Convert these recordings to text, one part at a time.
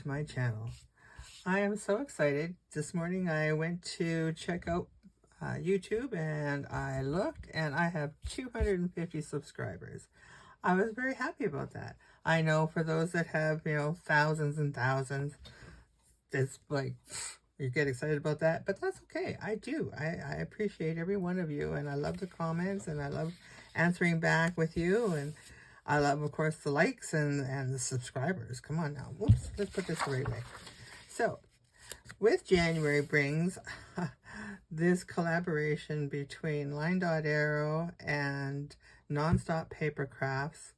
to my channel. I am so excited. This morning I went to check out YouTube and I looked and I have 250 subscribers. I was very happy about that. I know for those that have, you know, thousands and thousands, it's like, you get excited about that, but that's okay. I do. I appreciate every one of you, and I love the comments, and I love answering back with you, and I love, of course, the likes and the subscribers. Come on now. Whoops, let's put this the right way. So, with January brings this collaboration between LineDotArrow and Nonstop Papercrafts.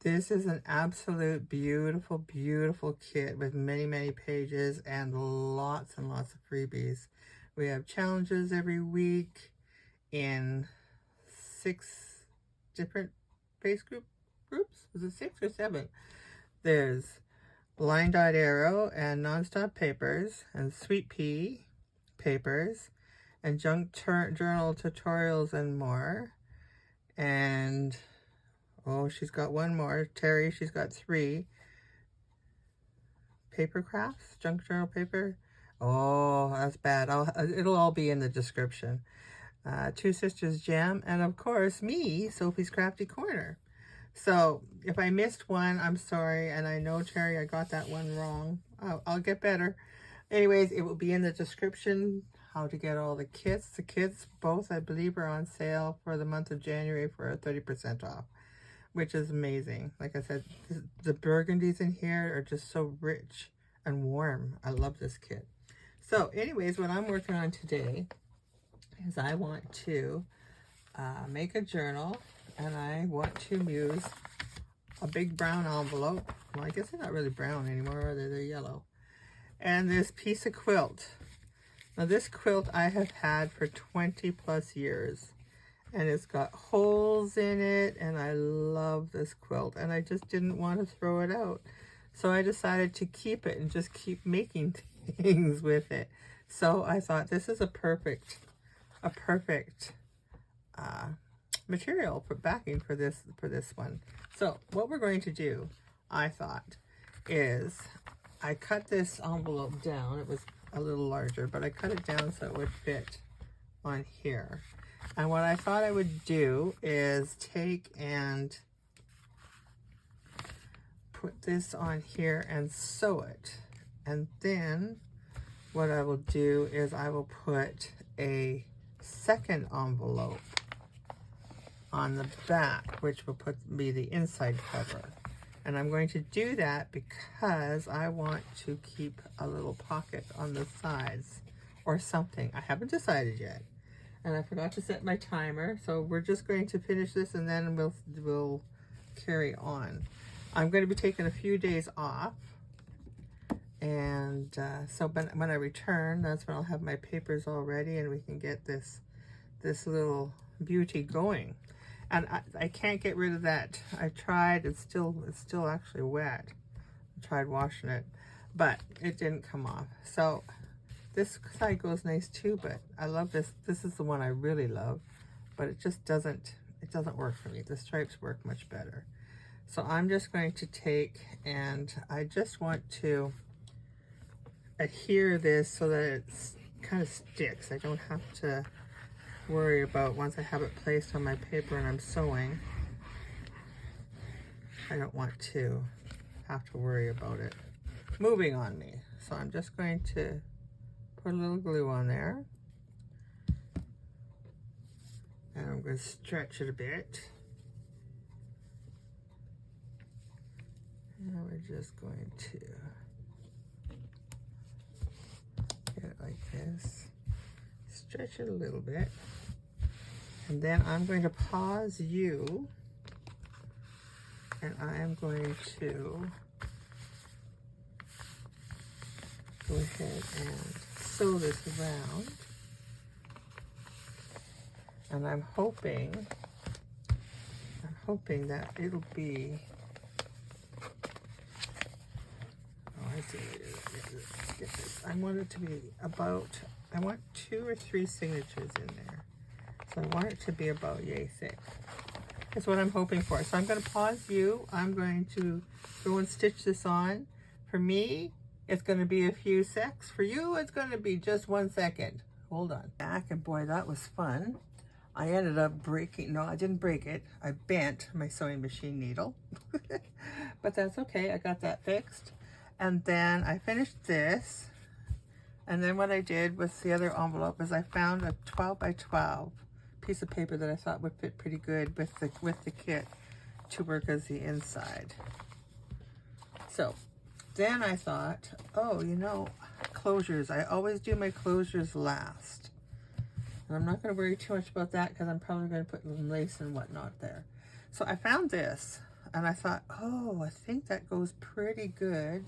This is an absolute beautiful, beautiful kit with many, many pages and lots of freebies. We have challenges every week in 6 different base groups. Was it 6 or 7? There's LineDotArrow and Nonstop Papers and Sweet Pea Papers and Junk Journal Tutorials and more. And oh, she's got one more. Terry, she's got 3. Papercrafts, junk journal paper. Oh, that's bad. It'll all be in the description. 2 Sisters Jam, and of course me, Sophie's Crafty Corner. So if I missed one, I'm sorry, and I know, Terry, I got that one wrong. I'll get better. Anyways, it will be in the description how to get all the kits. The kits, both, I believe, are on sale for the month of January for 30% off, which is amazing. Like I said, the burgundies in here are just so rich and warm. I love this kit. So anyways, what I'm working on today is I want to make a journal, and I want to use a big brown envelope. Well, I guess they're not really brown anymore, are they? They're yellow. And this piece of quilt. Now this quilt I have had for 20 plus years. And it's got holes in it, and I love this quilt, and I just didn't want to throw it out. So I decided to keep it and just keep making things with it. So I thought this is a perfect material for backing for this one. So what we're going to do, I thought, is I cut this envelope down. It was a little larger, but I cut it down so it would fit on here. And what I thought I would do is take and put this on here and sew it. And then what I will do is I will put a second envelope on the back, which will be the inside cover. And I'm going to do that because I want to keep a little pocket on the sides or something. I haven't decided yet. And I forgot to set my timer, so we're just going to finish this and then we'll carry on. I'm going to be taking a few days off, and so when I return, that's when I'll have my papers all ready and we can get this little beauty going. And I can't get rid of that. I tried. It's still actually wet. I tried washing it, but it didn't come off. So this side goes nice too, but I love this. This is the one I really love, but it just doesn't work for me. The stripes work much better. So I'm just going to take, and I just want to adhere this so that it kind of sticks. I don't have to worry about, once I have it placed on my paper and I'm sewing, I don't want to have to worry about it moving on me. So I'm just going to put a little glue on there, and I'm going to stretch it a bit, and we're just going to get it like this, stretch it a little bit, and then I'm going to pause you, and I am going to go ahead and sew this around, and I'm hoping that it'll be, I see, get this. I want it to be about, I want 2 or 3 signatures in there, so I want it to be about yay thick. That's what I'm hoping for. So I'm going to pause you. I'm going to go and stitch this on For me, it's going to be a few secs. For you, it's going to be just 1 second. Hold on. Back, and boy, that was fun. I ended up breaking, no, I didn't break it. I bent my sewing machine needle. But that's okay. I got that fixed. And then I finished this. And then what I did with the other envelope is I found a 12 by 12 piece of paper that I thought would fit pretty good with the kit to work as the inside. So then I thought, oh, you know, closures. I always do my closures last. And I'm not going to worry too much about that because I'm probably going to put some lace and whatnot there. So I found this and I thought, oh, I think that goes pretty good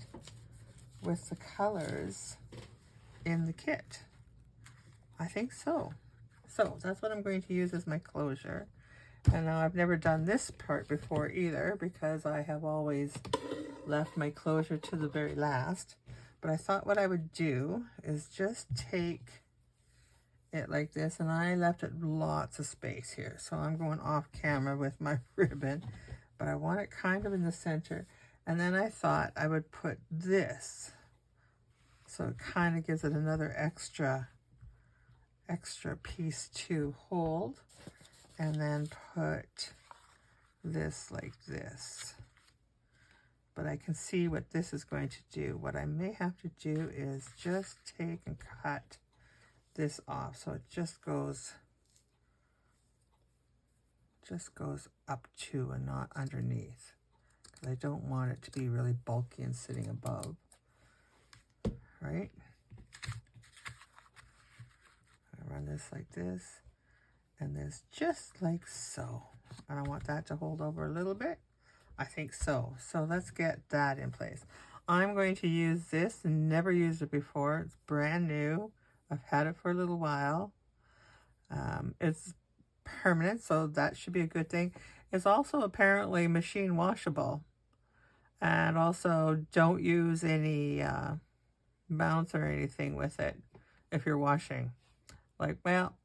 with the colors in the kit. I think so. So that's what I'm going to use as my closure. And now I've never done this part before either because I have always left my closure to the very last. But I thought what I would do is just take it like this, and I left it lots of space here. So I'm going off camera with my ribbon, but I want it kind of in the center. And then I thought I would put this, so it kind of gives it another extra piece to hold, and then put this like this. But I can see what this is going to do. What I may have to do is just take and cut this off so it just goes up to and not underneath, because I don't want it to be really bulky and sitting above, right? I run this like this and this just like so, and I want that to hold over a little bit. I think so. So let's get that in place. I'm going to use this, never used it before. It's brand new. I've had it for a little while. It's permanent, so that should be a good thing. It's also apparently machine washable. And also don't use any mounts or anything with it if you're washing. Like, well,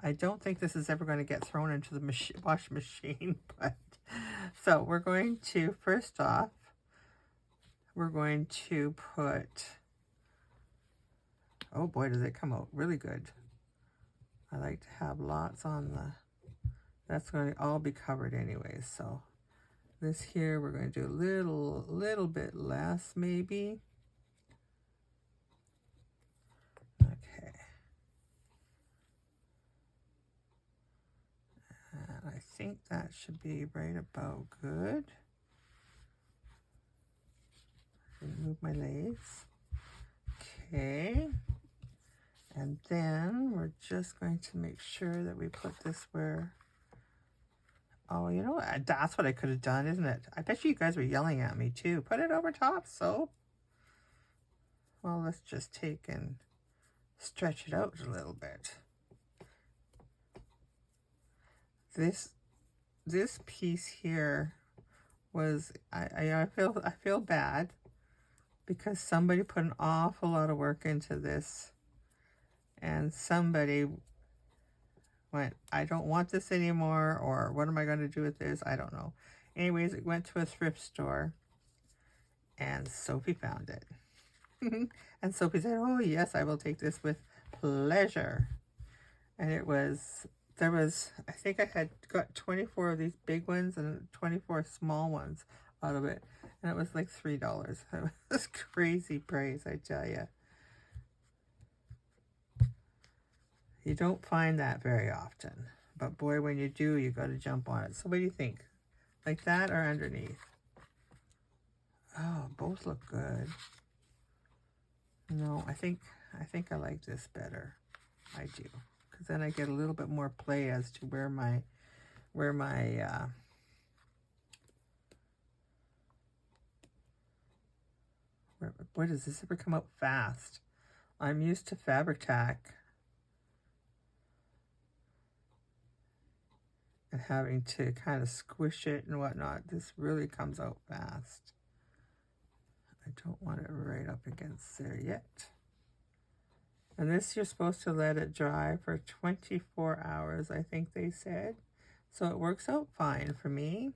I don't think this is ever going to get thrown into the wash machine. But so we're going to, first off, we're going to put, oh boy, does it come out really good. I like to have lots on the, that's going to all be covered anyway. So this here, we're going to do a little bit less maybe. Okay. And I think that should be right about good. Remove my lace. Okay. And then we're just going to make sure that we put this where, oh, you know, that's what I could have done, isn't it? I bet you guys were yelling at me too. Put it over top, so. Well, let's just take and stretch it out a little bit. This piece here was, I feel bad because somebody put an awful lot of work into this. And somebody went, I don't want this anymore, or what am I going to do with this? I don't know. Anyways, it went to a thrift store, and Sophie found it. And Sophie said, oh, yes, I will take this with pleasure. And it was, I think I had got 24 of these big ones and 24 small ones out of it. And it was like $3. It was crazy price, I tell you. You don't find that very often, but boy, when you do, you got to jump on it. So what do you think? Like that or underneath? Oh, both look good. No, I think I like this better. I do, because then I get a little bit more play as to where my boy, does this ever come out fast? I'm used to fabric tack and having to kind of squish it and whatnot. This really comes out fast. I don't want it right up against there yet. And this, you're supposed to let it dry for 24 hours, I think they said. So it works out fine for me.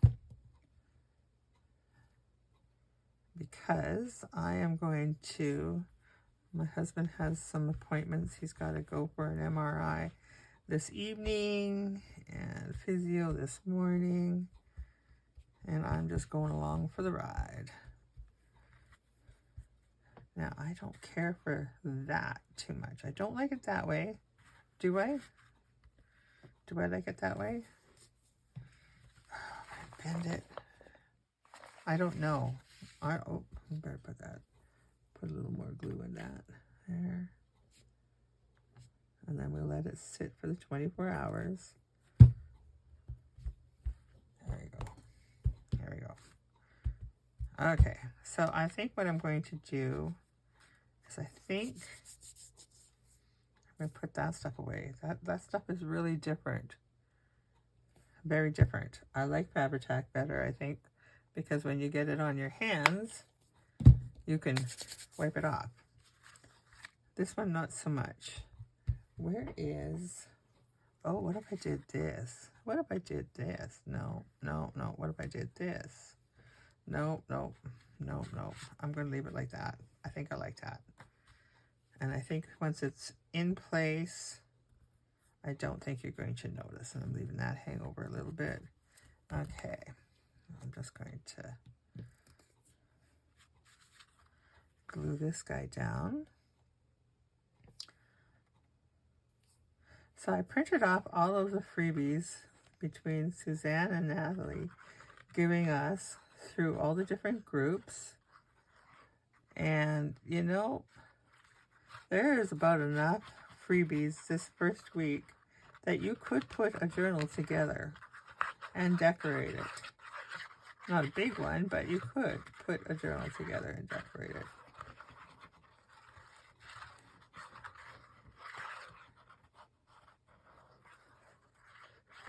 because I am going to, my husband has some appointments. He's got to go for an MRI this evening and physio this morning, and I'm just going along for the ride. Now, I don't care for that too much. I don't like it that way. Do I? Do I like it that way? Oh, bend it. I don't know. Oh, I better put a little more glue in that. There. And then we'll let it sit for the 24 hours. There we go. There we go. Okay, so I think what I'm going to do is I'm going to put that stuff away. That stuff is really different. Very different. I like Fabri-Tac better, I think, because when you get it on your hands, you can wipe it off. This one, not so much. Where is... Oh, what if I did this? What if I did this? No, no, no. What if I did this? No, no, no, no. I'm going to leave it like that. I think I like that. And I think once it's in place, I don't think you're going to notice. And I'm leaving that hang over a little bit. Okay. I'm just going to glue this guy down. So I printed off all of the freebies between Suzanne and Nathalie, giving us through all the different groups. And, you know, there is about enough freebies this first week that you could put a journal together and decorate it. Not a big one, but you could put a journal together and decorate it.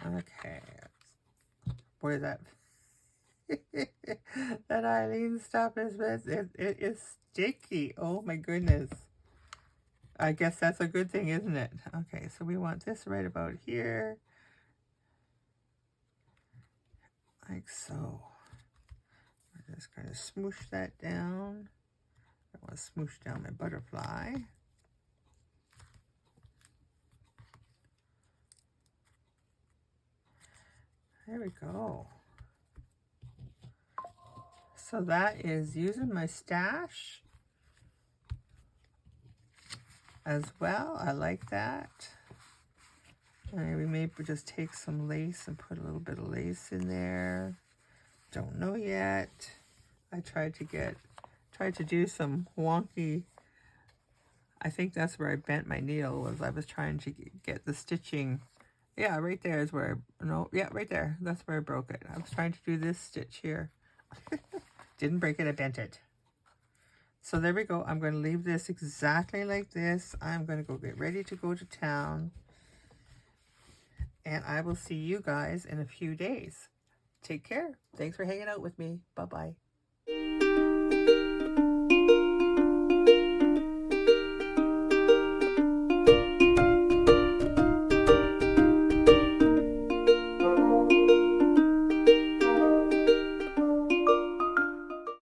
Okay. Boy, that that Eileen stuff is it is sticky. Oh my goodness. I guess that's a good thing, isn't it? Okay, so we want this right about here. Like so. We're just going to smoosh that down. I want to smoosh down my butterfly. There we go. So that is using my stash as well. I like that. And we may just take some lace and put a little bit of lace in there. Don't know yet. I tried to do some wonky, I think that's where I bent my needle, was I was trying to get the stitching. Yeah, right there is where right there. That's where I broke it. I was trying to do this stitch here. Didn't break it, I bent it. So there we go. I'm going to leave this exactly like this. I'm going to go get ready to go to town. And I will see you guys in a few days. Take care. Thanks for hanging out with me. Bye-bye.